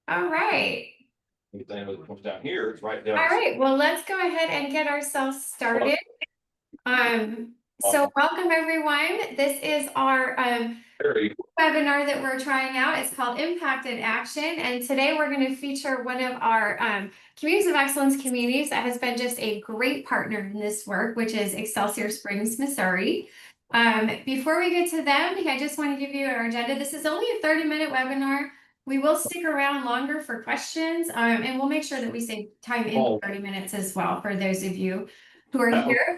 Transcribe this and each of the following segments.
All right. Anything that comes down here, it's right down. All right. Well, let's go ahead and get ourselves started. So welcome everyone. This is our webinar that we're trying out. It's called Impact in Action. And today we're going to feature one of our Communities of Excellence communities that has been just a great partner in this work, which is Excelsior Springs, Missouri. Before we get to them, I just want to give you our agenda. This is only a 30-minute webinar. We will stick around longer for questions, and we'll make sure that we save time in 30 minutes as well for those of you who are here.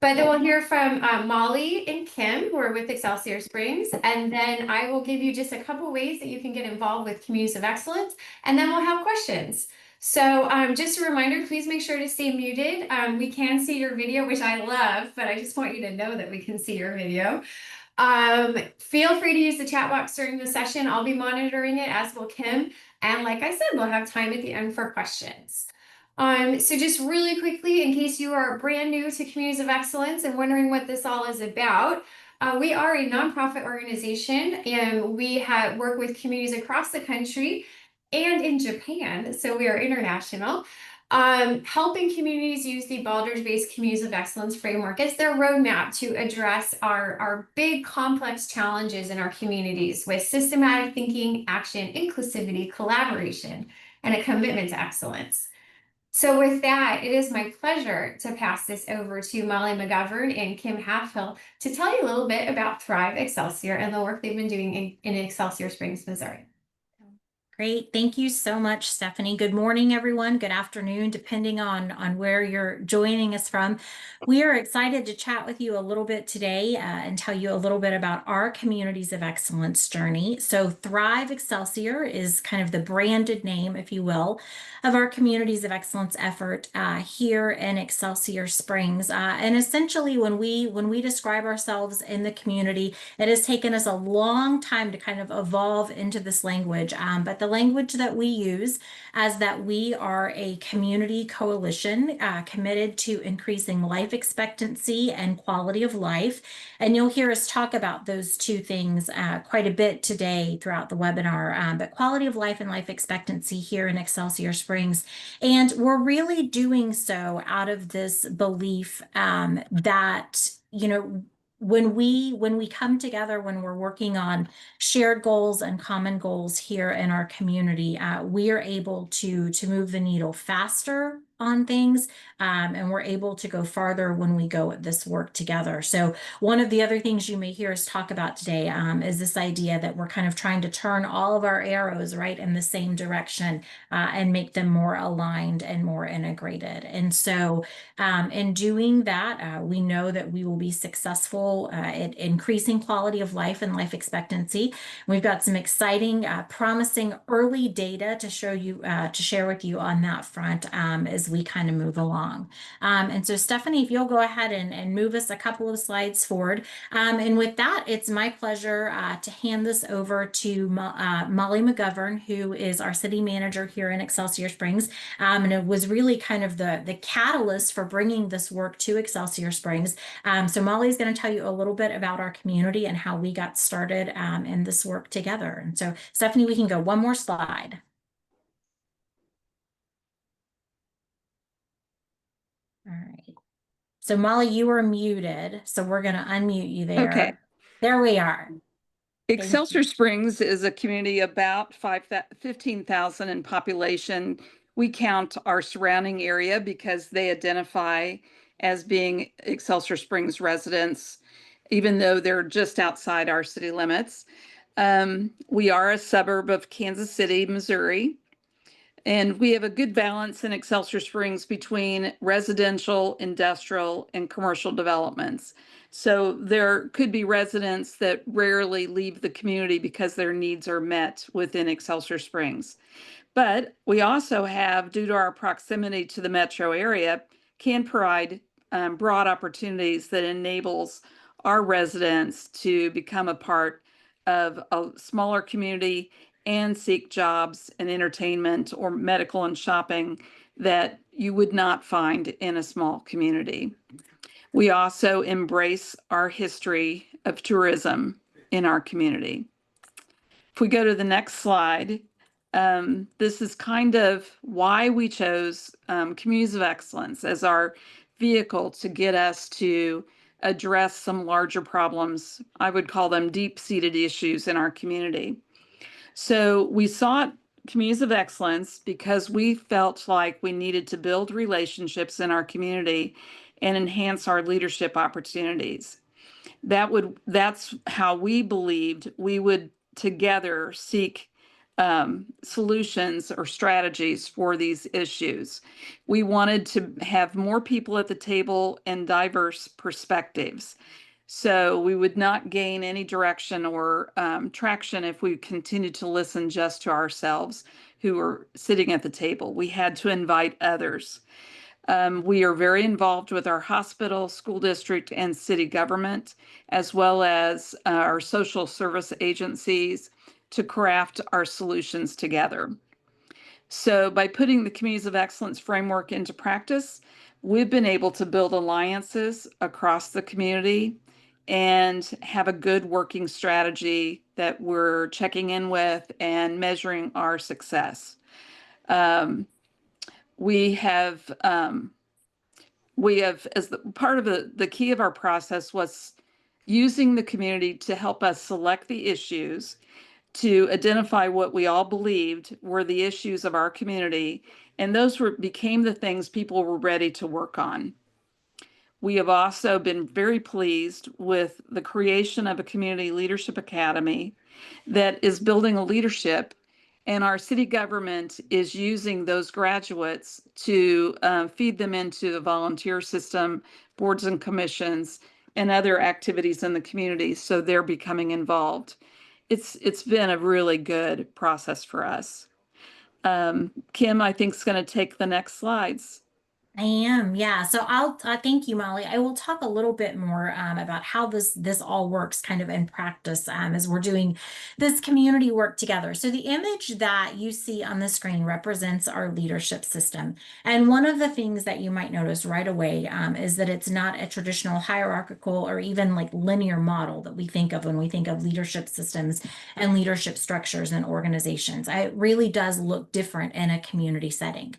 But then we'll hear from Molly and Kim, who are with Excelsior Springs, and then I will give you just a couple ways that you can get involved with Communities of Excellence, and then we'll have questions. So just a reminder, please make sure to stay muted. We can see your video, which I love, but I just want you to know that we can see your video. Feel free to use the chat box during the session. I'll be monitoring it, as will Kim. And like I said, we'll have time at the end for questions. So just really quickly, in case you are brand new to Communities of Excellence and wondering what this all is about, we are a nonprofit organization, and we work with communities across the country and in Japan, so we are international, helping communities use the Baldrige-based Communities of Excellence framework as their roadmap to address our big complex challenges in our communities with systematic thinking, action, inclusivity, collaboration, and a commitment to excellence. So with that, it is my pleasure to pass this over to Molly McGovern and Kim Halfhill to tell you a little bit about Thrive Excelsior and the work they've been doing in Excelsior Springs, Missouri. Great. Thank you so much, Stephanie. Good morning, everyone. Good afternoon, depending on where you're joining us from. We are excited to chat with you a little bit today and tell you a little bit about our Communities of Excellence journey. So Thrive Excelsior is kind of the branded name, if you will, of our Communities of Excellence effort here in Excelsior Springs. And essentially, when we describe ourselves in the community, it has taken us a long time to kind of evolve into this language. But the language that we use as that we are a community coalition committed to increasing life expectancy and quality of life. And you'll hear us talk about those two things quite a bit today throughout the webinar, but quality of life and life expectancy here in Excelsior Springs. And we're really doing so out of this belief that, you know, when we come together, when we're working on shared goals and common goals here in our community, we are able to move the needle faster on things, and we're able to go farther when we go at this work together. So one of the other things you may hear us talk about today is this idea that we're kind of trying to turn all of our arrows right in the same direction and make them more aligned and more integrated. And so in doing that, we know that we will be successful at increasing quality of life and life expectancy. We've got some exciting, promising early data to show you, to share with you on that front as we kind of move along. And so Stephanie, if you'll go ahead and move us a couple of slides forward. And with that, it's my pleasure to hand this over to Molly McGovern, who is our city manager here in Excelsior Springs. And it was really kind of the catalyst for bringing this work to Excelsior Springs. So Molly's going to tell you a little bit about our community and how we got started in this work together. And so Stephanie, we can go one more slide. All right. So Molly, you were muted, so we're going to unmute you there. Okay. There we are. Excelsior Springs is a community about 15,000 in population. We count our surrounding area because they identify as being Excelsior Springs residents, even though they're just outside our city limits. We are a suburb of Kansas City, Missouri. And we have a good balance in Excelsior Springs between residential, industrial, and commercial developments. So there could be residents that rarely leave the community because their needs are met within Excelsior Springs. But we also have, due to our proximity to the metro area, can provide broad opportunities that enables our residents to become a part of a smaller community and seek jobs and entertainment or medical and shopping that you would not find in a small community. We also embrace our history of tourism in our community. If we go to the next slide, This is kind of why we chose Communities of Excellence as our vehicle to get us to address some larger problems. I would call them deep-seated issues in our community. So we sought Communities of Excellence because we felt like we needed to build relationships in our community and enhance our leadership opportunities. That's how we believed we would together seek solutions or strategies for these issues. We wanted to have more people at the table and diverse perspectives. So we would not gain any direction or traction if we continued to listen just to ourselves who were sitting at the table. We had to invite others. We are very involved with our hospital, school district, and city government, as well as our social service agencies to craft our solutions together. So by putting the Communities of Excellence framework into practice, we've been able to build alliances across the community and have a good working strategy that we're checking in with and measuring our success. We have, as part of the key of our process was using the community to help us select the issues, to identify what we all believed were the issues of our community, and those became the things people were ready to work on. We have also been very pleased with the creation of a community leadership academy that is building a leadership, and our city government is using those graduates to feed them into the volunteer system, boards and commissions, and other activities in the community, so they're becoming involved. It's been a really good process for us. Kim, I think, is going to take the next slides. I am, yeah. So I'll thank you, Molly. I will talk a little bit more about how this all works kind of in practice as we're doing this community work together. So the image that you see on the screen represents our leadership system. And one of the things that you might notice right away is that it's not a traditional hierarchical or even like linear model that we think of when we think of leadership systems and leadership structures and organizations. It really does look different in a community setting.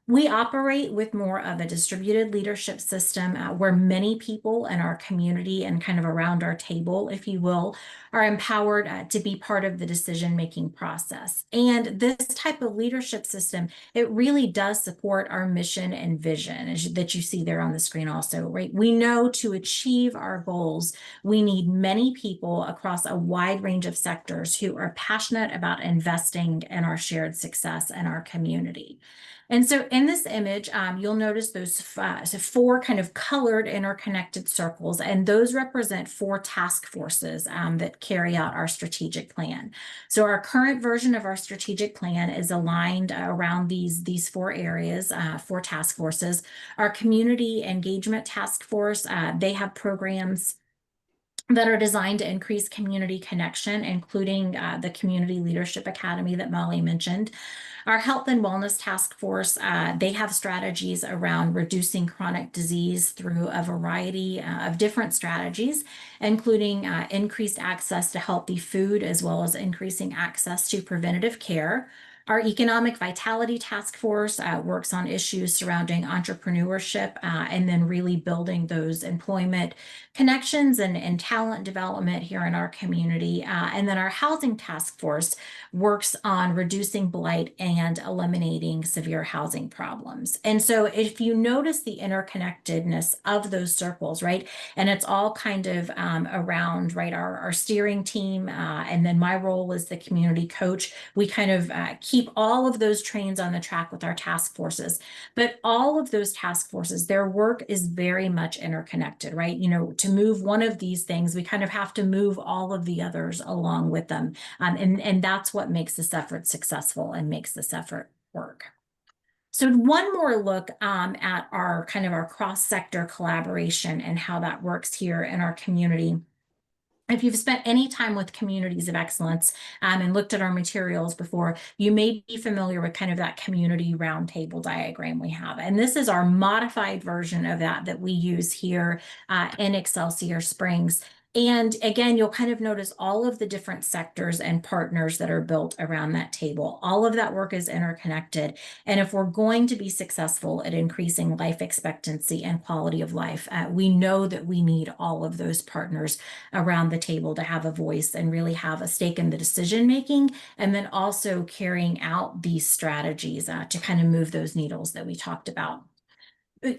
We operate with more of a distributed leadership system where many people in our community and kind of around our table, if you will, are empowered to be part of the decision-making process. And this type of leadership system, it really does support our mission and vision that you see there on the screen also, right? We know to achieve our goals, we need many people across a wide range of sectors who are passionate about investing in our shared success and our community. And so in this image, you'll notice those four kind of colored interconnected circles, and those represent 4 task forces that carry out our strategic plan. So our current version of our strategic plan is aligned around these 4 areas, 4 task forces. Our community engagement task force, they have programs that are designed to increase community connection, including the Community Leadership Academy that Molly mentioned. Our Health and Wellness Task Force, they have strategies around reducing chronic disease through a variety of different strategies, including increased access to healthy food, as well as increasing access to preventative care. Our Economic Vitality Task Force works on issues surrounding entrepreneurship and then really building those employment connections and talent development here in our community. And then our Housing Task Force works on reducing blight and eliminating severe housing problems. And so if you notice the interconnectedness of those circles, right, and it's all kind of around, right, our steering team, and then my role as the community coach, we kind of keep all of those trains on the track with our task forces. But all of those task forces, their work is very much interconnected, right? You know, to move one of these things, we kind of have to move all of the others along with them. And that's what makes this effort successful and makes this effort work. So one more look at our kind of our cross-sector collaboration and how that works here in our community. If you've spent any time with Communities of Excellence and looked at our materials before, you may be familiar with kind of that community roundtable diagram we have. And this is our modified version of that we use here in Excelsior Springs. And again, you'll kind of notice all of the different sectors and partners that are built around that table. All of that work is interconnected. And if we're going to be successful at increasing life expectancy and quality of life, we know that we need all of those partners around the table to have a voice and really have a stake in the decision making, and then also carrying out these strategies to kind of move those needles that we talked about.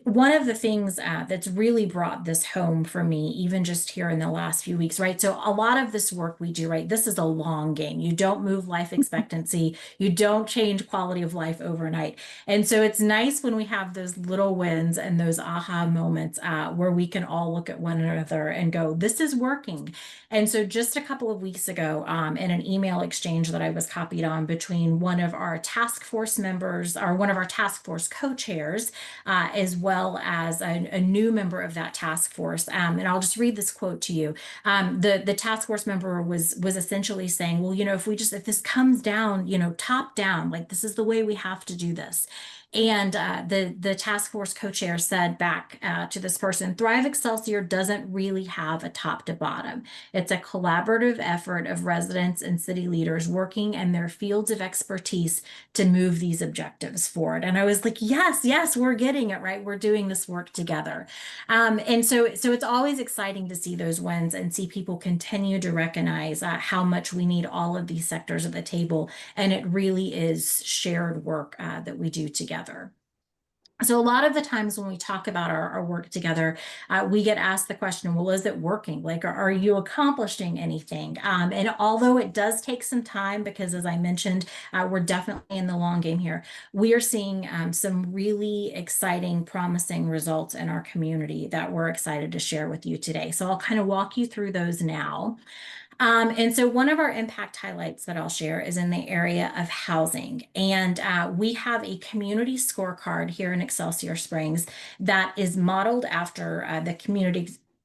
One of the things that's really brought this home for me, even just here in the last few weeks, right? So a lot of this work we do, right? This is a long game. You don't move life expectancy. You don't change quality of life overnight. And so it's nice when we have those little wins and those aha moments where we can all look at one another and go, this is working. And so just a couple of weeks ago, in an email exchange that I was copied on between one of our task force members, or one of our task force co-chairs, as well as a new member of that task force. And I'll just read this quote to you. The task force member was essentially saying, well, if this comes down, top down, like this is the way we have to do this. And the task force co-chair said back to this person, Thrive Excelsior doesn't really have a top to bottom. It's a collaborative effort of residents and city leaders working in their fields of expertise to move these objectives forward. And I was like, yes, we're getting it, right? We're doing this work together. And so it's always exciting to see those wins and see people continue to recognize how much we need all of these sectors at the table. And it really is shared work that we do together. So a lot of the times when we talk about our work together, we get asked the question, well, is it working? Like, are you accomplishing anything? And although it does take some time, because as I mentioned, we're definitely in the long game here, we are seeing some really exciting, promising results in our community that we're excited to share with you today. So I'll kind of walk you through those now. And so one of our impact highlights that I'll share is in the area of housing. And we have a community scorecard here in Excelsior Springs that is modeled after the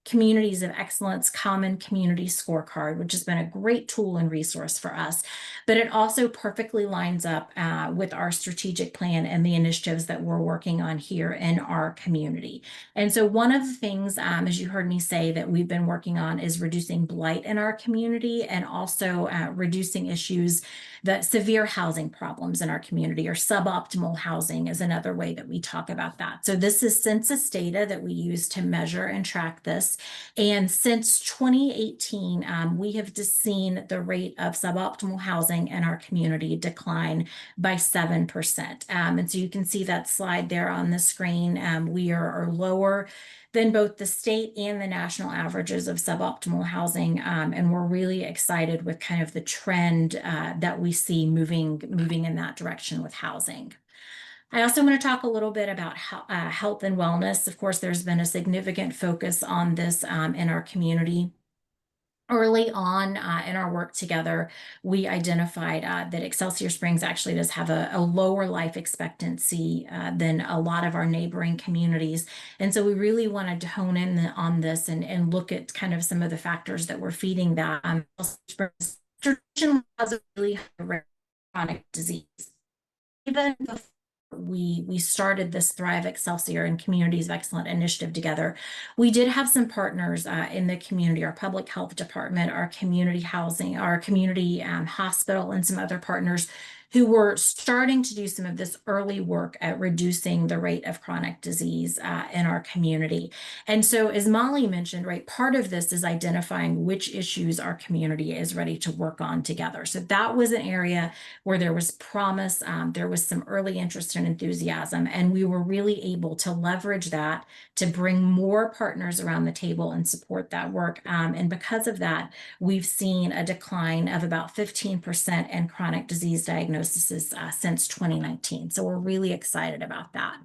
Communities of Excellence Common Community Scorecard, which has been a great tool and resource for us. But it also perfectly lines up with our strategic plan and the initiatives that we're working on here in our community. And so one of the things, as you heard me say, that we've been working on is reducing blight in our community, and also reducing issues, that severe housing problems in our community, or suboptimal housing is another way that we talk about that. So this is census data that we use to measure and track this. And since 2018, we have just seen the rate of suboptimal housing in our community decline by 7%. And so you can see that slide there on the screen. We are lower than both the state and the national averages of suboptimal housing. And we're really excited with kind of the trend that we see moving in that direction with housing. I also want to talk a little bit about health and wellness. Of course, there's been a significant focus on this in our community. Early on in our work together, we identified that Excelsior Springs actually does have a lower life expectancy than a lot of our neighboring communities. And so we really wanted to hone in on this and look at kind of some of the factors that were feeding that. Springs traditionally has a really high rate of chronic disease. Even before we started this Thrive Excelsior and Communities of Excellence initiative together, we did have some partners in the community, our public health department, our community housing, our community hospital, and some other partners who were starting to do some of this early work at reducing the rate of chronic disease in our community. And so, as Molly mentioned, right, part of this is identifying which issues our community is ready to work on together. So that was an area where there was promise, there was some early interest and enthusiasm, and we were really able to leverage that to bring more partners around the table and support that work. And because of that, we've seen a decline of about 15% in chronic disease diagnoses since 2019. So we're really excited about that.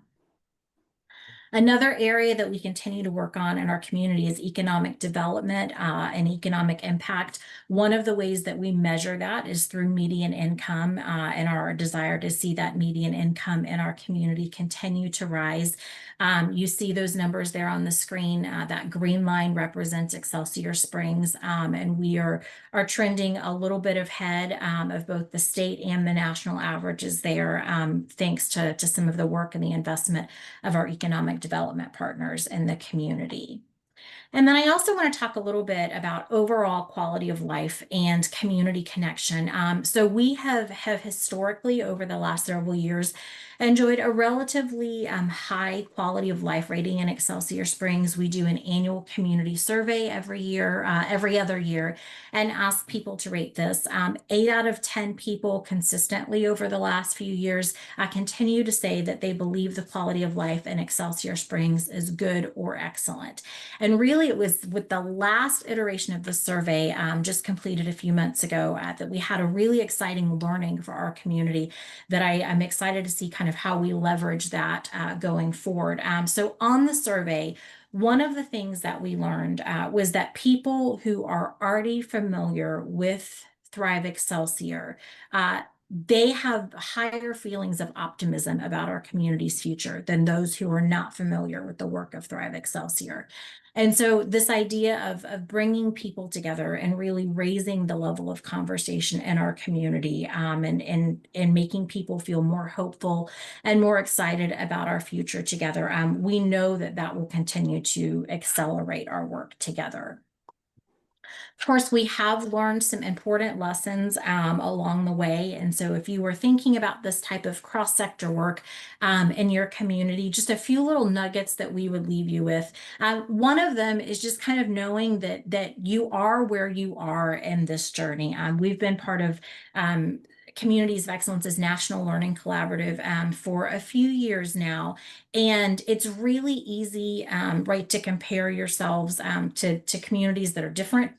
Another area that we continue to work on in our community is economic development and economic impact. One of the ways that we measure that is through median income and our desire to see that median income in our community continue to rise. You see those numbers there on the screen. That green line represents Excelsior Springs, and we are trending a little bit ahead of both the state and the national averages there, thanks to some of the work and the investment of our economic development partners in the community. And then I also want to talk a little bit about overall quality of life and community connection. So we have historically, over the last several years, enjoyed a relatively high quality of life rating in Excelsior Springs. We do an annual community survey every year, every other year, and ask people to rate this. 8 out of 10 people consistently over the last few years continue to say that they believe the quality of life in Excelsior Springs is good or excellent. And really, it was with the last iteration of the survey, just completed a few months ago, that we had a really exciting learning for our community that I'm excited to see kind of how we leverage that going forward. So on the survey, one of the things that we learned was that people who are already familiar with Thrive Excelsior, they have higher feelings of optimism about our community's future than those who are not familiar with the work of Thrive Excelsior. And so this idea of bringing people together and really raising the level of conversation in our community, and making people feel more hopeful and more excited about our future together, we know that that will continue to accelerate our work together. Of course, we have learned some important lessons along the way. And so if you were thinking about this type of cross-sector work in your community, just a few little nuggets that we would leave you with. One of them is just kind of knowing that you are where you are in this journey. We've been part of Communities of Excellence's National Learning Collaborative for a few years now. And it's really easy, right, to compare yourselves to communities that are different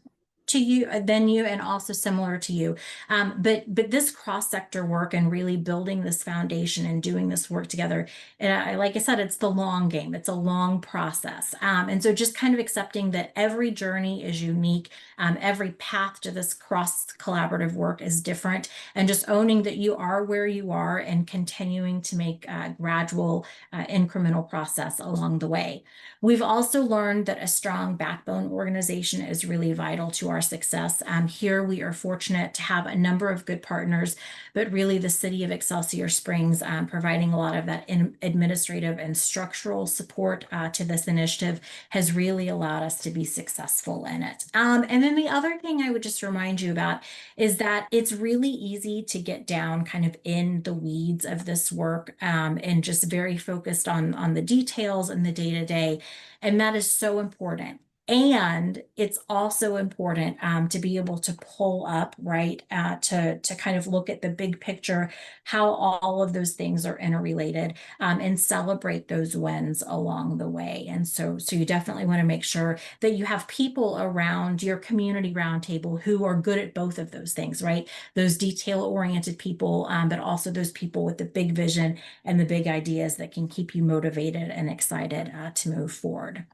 to you than you and also similar to you, but this cross-sector work and really building this foundation and doing this work together, like I said, it's the long game. It's a long process, and so just kind of accepting that every journey is unique, every path to this cross collaborative work is different, and just owning that you are where you are and continuing to make gradual incremental process along the way. We've also learned that a strong backbone organization is really vital to our success. Here we are fortunate to have a number of good partners, but really the city of Excelsior Springs providing a lot of that administrative and structural support to this initiative has really allowed us to be successful in it. And then the other thing I would just remind you about is that it's really easy to get down kind of in the weeds of this work, and just very focused on the details and the day-to-day. And that is so important. And it's also important to be able to pull up, right, to kind of look at the big picture, how all of those things are interrelated, and celebrate those wins along the way. And so you definitely want to make sure that you have people around your community roundtable who are good at both of those things, right? Those detail-oriented people, but also those people with the big vision and the big ideas that can keep you motivated and excited to move forward.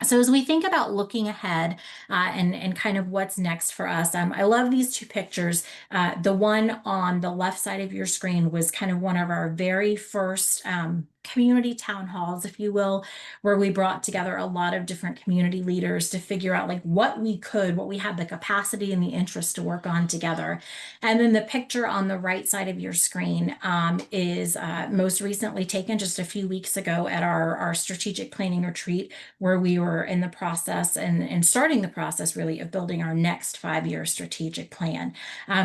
So as we think about looking ahead and kind of what's next for us, I love these two pictures. The one on the left side of your screen was kind of one of our very first community town halls, if you will, where we brought together a lot of different community leaders to figure out like what we had the capacity and the interest to work on together. And then the picture on the right side of your screen is most recently taken just a few weeks ago at our strategic planning retreat, where we were in the process and starting the process really of building our next 5-year strategic plan.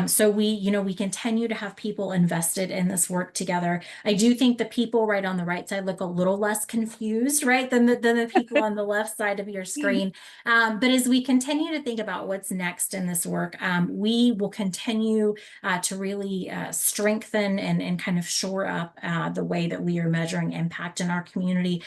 So we continue to have people invested in this work together. I do think the people right on the right side look a little less confused, right, than the people on the left side of your screen. But as we continue to think about what's next in this work, we will continue to really strengthen and kind of shore up the way that we are measuring impact in our community,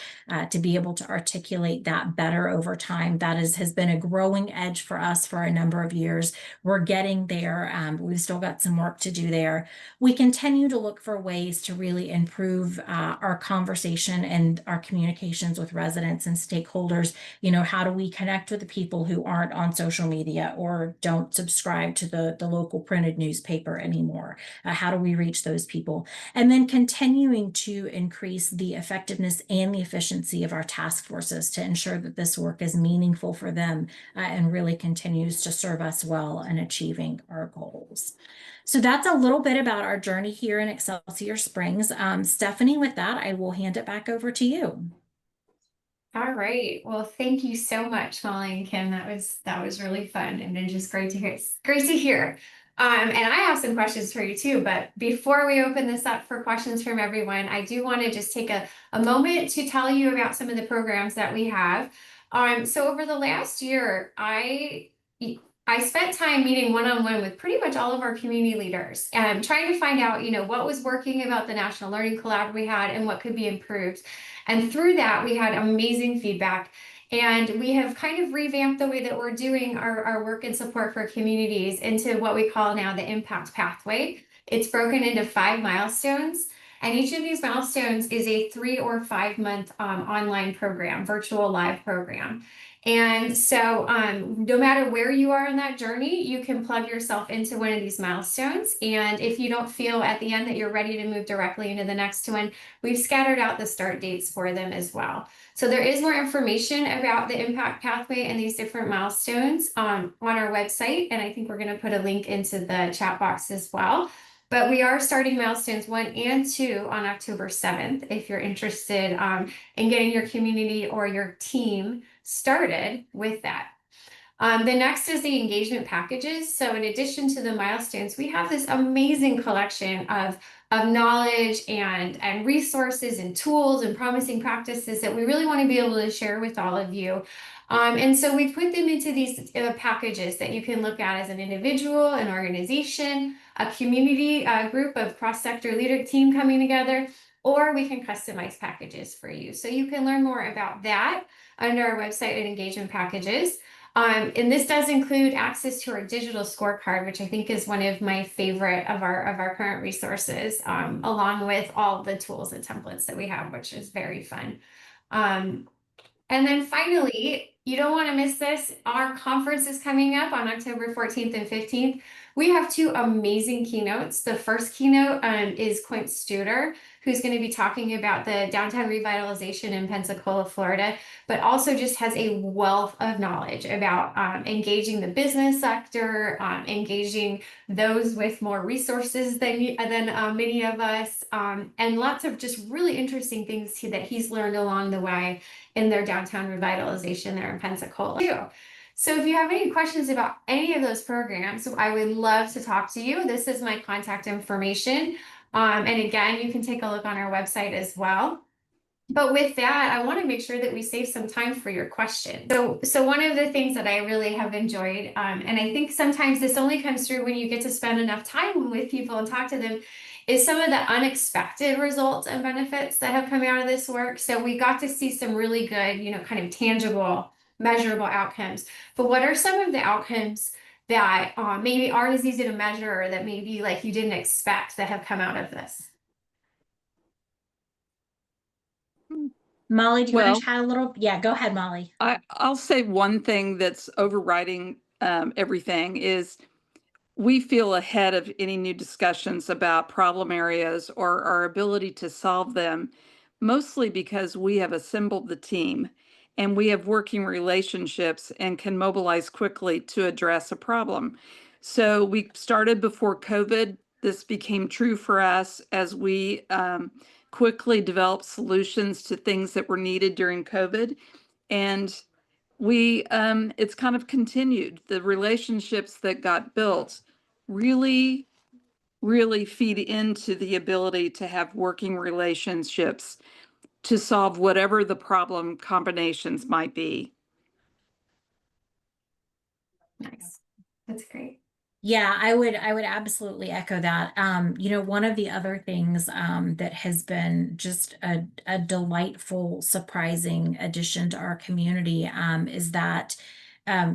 to be able to articulate that better over time. That has been a growing edge for us for a number of years. We're getting there. We've still got some work to do there. We continue to look for ways to really improve our conversation and our communications with residents and stakeholders. How do we connect with the people who aren't on social media or don't subscribe to the local printed newspaper anymore? How do we reach those people? And then continuing to increase the effectiveness and the efficiency of our task forces to ensure that this work is meaningful for them and really continues to serve us well in achieving our goals. So that's a little bit about our journey here in Excelsior Springs. Stephanie, with that, I will hand it back over to you. All right. Well, thank you so much, Molly and Kim. That was really fun and then just great to hear. It's great to hear. And I have some questions for you too, but before we open this up for questions from everyone, I do want to just take a moment to tell you about some of the programs that we have. So over the last year, I spent time meeting one-on-one with pretty much all of our community leaders and trying to find out, what was working about the National Learning Collab we had and what could be improved. And through that, we had amazing feedback. And we have kind of revamped the way that we're doing our work and support for communities into what we call now the impact pathway. It's broken into 5 milestones. And each of these milestones is a 3 or 5 month online program, virtual live program. And so no matter where you are in that journey, you can plug yourself into one of these milestones. And if you don't feel at the end that you're ready to move directly into the next one, we've scattered out the start dates for them as well. So there is more information about the impact pathway and these different milestones on our website. And I think we're going to put a link into the chat box as well. But we are starting milestones 1 and 2 on October 7th. If you're interested in getting your community or your team started with that. The next is the engagement packages. So in addition to the milestones, we have this amazing collection of knowledge and resources and tools and promising practices that we really want to be able to share with all of you. And so we put them into these packages that you can look at as an individual, an organization, a community group of cross-sector leader team coming together, or we can customize packages for you. So you can learn more about that under our website at engagement packages. And this does include access to our digital scorecard, which I think is one of my favorite of our current resources, along with all the tools and templates that we have, which is very fun. And then finally, you don't want to miss this. Our conference is coming up on October 14th and 15th. We have 2 amazing keynotes. The first keynote is Quint Studer, who's going to be talking about the downtown revitalization in Pensacola, Florida, but also just has a wealth of knowledge about engaging the business sector, engaging those with more resources than many of us, and lots of just really interesting things that he's learned along the way in their downtown revitalization there in Pensacola. So if you have any questions about any of those programs, I would love to talk to you. This is my contact information. And again, you can take a look on our website as well. But with that, I want to make sure that we save some time for your questions. So one of the things that I really have enjoyed, and I think sometimes this only comes through when you get to spend enough time with people and talk to them, is some of the unexpected results and benefits that have come out of this work. So we got to see some really good, kind of tangible, measurable outcomes. But what are some of the outcomes that maybe aren't as easy to measure or that maybe like you didn't expect that have come out of this? Molly, do you want Well, to chat a little? Yeah, go ahead, Molly. I'll say one thing that's overriding everything is we feel ahead of any new discussions about problem areas or our ability to solve them, mostly because we have assembled the team and we have working relationships and can mobilize quickly to address a problem. So we started before COVID. This became true for us as we quickly developed solutions to things that were needed during COVID. And it's kind of continued. The relationships that got built really, really feed into the ability to have working relationships to solve whatever the problem combinations might be. Nice. That's great. Yeah, I would absolutely echo that. One of the other things that has been just a delightful, surprising addition to our community is that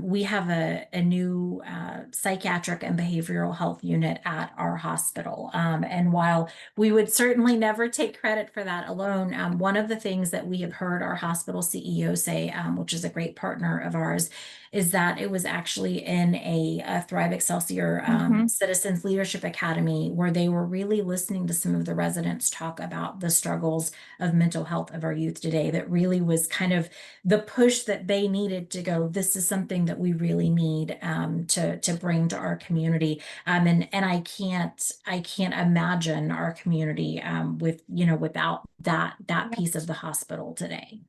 we have a new psychiatric and behavioral health unit at our hospital. And while we would certainly never take credit for that alone, one of the things that we have heard our hospital CEO say, which is a great partner of ours, is that it was actually in a Thrive Excelsior Citizens Leadership Academy where they were really listening to some of the residents talk about the struggles of mental health of our youth today. That really was kind of the push that they needed to go, this is something that we really need to bring to our community. And I can't imagine our community without that piece of the hospital today.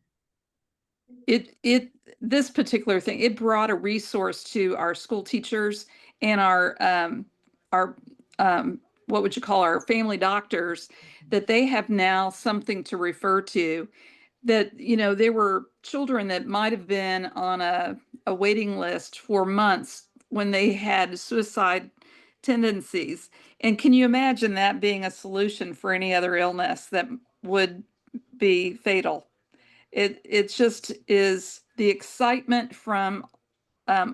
this particular thing, it brought a resource to our school teachers and our what would you call our family doctors, that they have now something to refer to. That, you know, there were children that might have been on a waiting list for months when they had suicide tendencies. And can you imagine that being a solution for any other illness that would be fatal? It just is the excitement from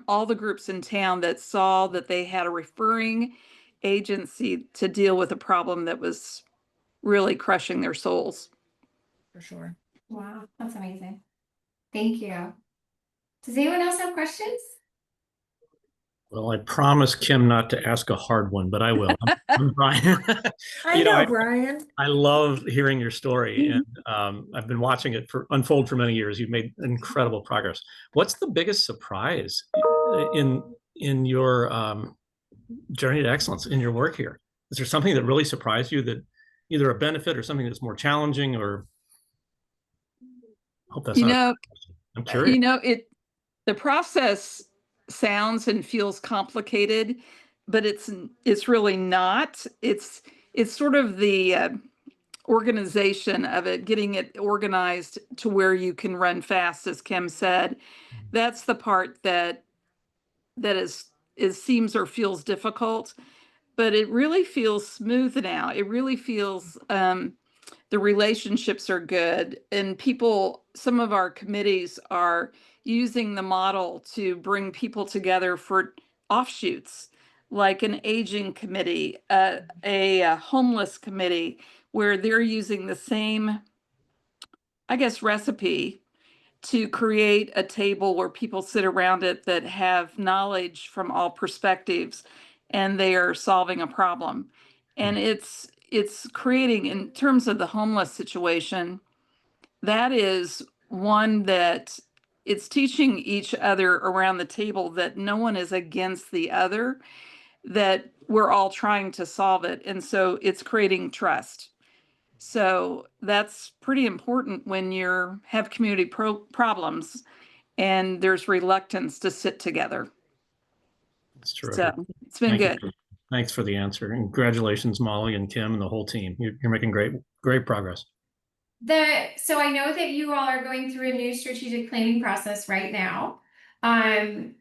all the groups in town that saw that they had a referring agency to deal with a problem that was really crushing their souls. For sure. Wow, that's amazing. Thank you. Does anyone else have questions? Well, I promise Kim not to ask a hard one, but I will. I'm Brian. I know, Brian. I love hearing your story, and I've been watching it unfold for many years. You've made incredible progress. What's the biggest surprise in your journey to excellence in your work here? Is there something that really surprised you, that either a benefit or something that's more challenging, or I hope that's not I'm curious. You know, the process sounds and feels complicated, but it's really not. It's sort of the organization of it, getting it organized to where you can run fast, as Kim said. That's the part that seems or feels difficult, but it really feels smooth now. It really feels the relationships are good, and some of our committees are using the model to bring people together for offshoots, like an aging committee, a homeless committee, where they're using the same, I guess, recipe to create a table where people sit around it that have knowledge from all perspectives, and they are solving a problem. And it's creating, in terms of the homeless situation, that is one that it's teaching each other around the table that no one is against the other, that we're all trying to solve it. And so it's creating trust. So that's pretty important when you have community problems and there's reluctance to sit together. That's terrific. So it's been good. Thanks for the answer. And congratulations, Molly and Kim and the whole team. You're making great progress. So I know that you all are going through a new strategic planning process right now. And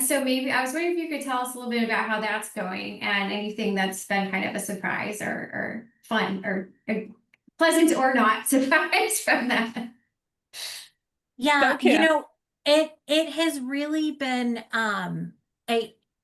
so maybe I was wondering if you could tell us a little bit about how that's going, and anything that's been kind of a surprise or fun or pleasant or not surprise from that. Yeah, Okay. you know, it has really been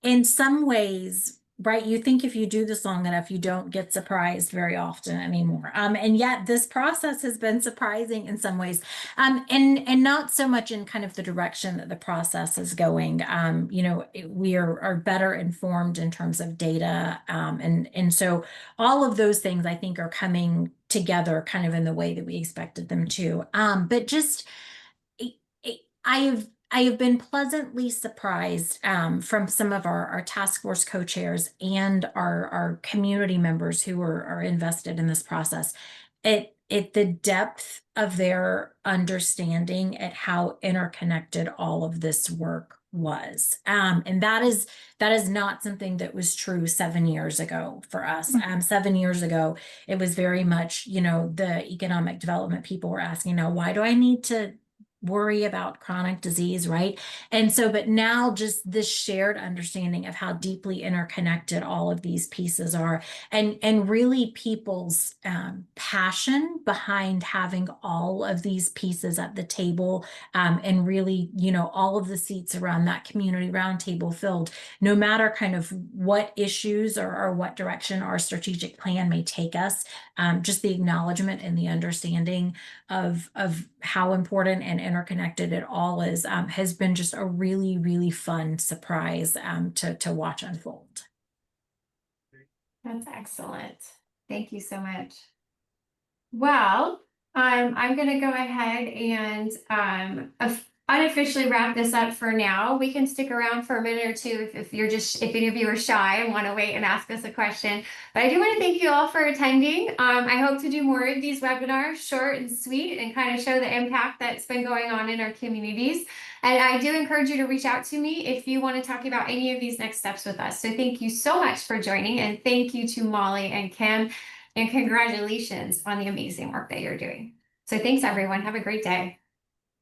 in some ways, right? You think if you do this long enough, you don't get surprised very often anymore. And yet this process has been surprising in some ways. And not so much in kind of the direction that the process is going. You know, we are better informed in terms of data. And so all of those things I think are coming together kind of in the way that we expected them to. But just I have been pleasantly surprised from some of our task force co-chairs and our community members who are invested in this process. The depth of their understanding at how interconnected all of this work was. And that is not something that was true 7 years ago for us. 7 years ago, it was very much, you know, the economic development people were asking, now, why do I need to worry about chronic disease, right? And so, but now just this shared understanding of how deeply interconnected all of these pieces are, and really people's passion behind having all of these pieces at the table, and really, you know, all of the seats around that community roundtable filled, no matter kind of what issues or what direction our strategic plan may take us, just the acknowledgement and the understanding of how important and interconnected it all is, has been just a really, really fun surprise to watch unfold. That's excellent. Thank you so much. Well, I'm going to go ahead and unofficially wrap this up for now. We can stick around for a minute or two if if any of you are shy and want to wait and ask us a question. But I do want to thank you all for attending. I hope to do more of these webinars, short and sweet, and kind of show the impact that's been going on in our communities. And I do encourage you to reach out to me if you want to talk about any of these next steps with us. So thank you so much for joining, and thank you to Molly and Kim, and congratulations on the amazing work that you're doing. So thanks, everyone. Have a great day.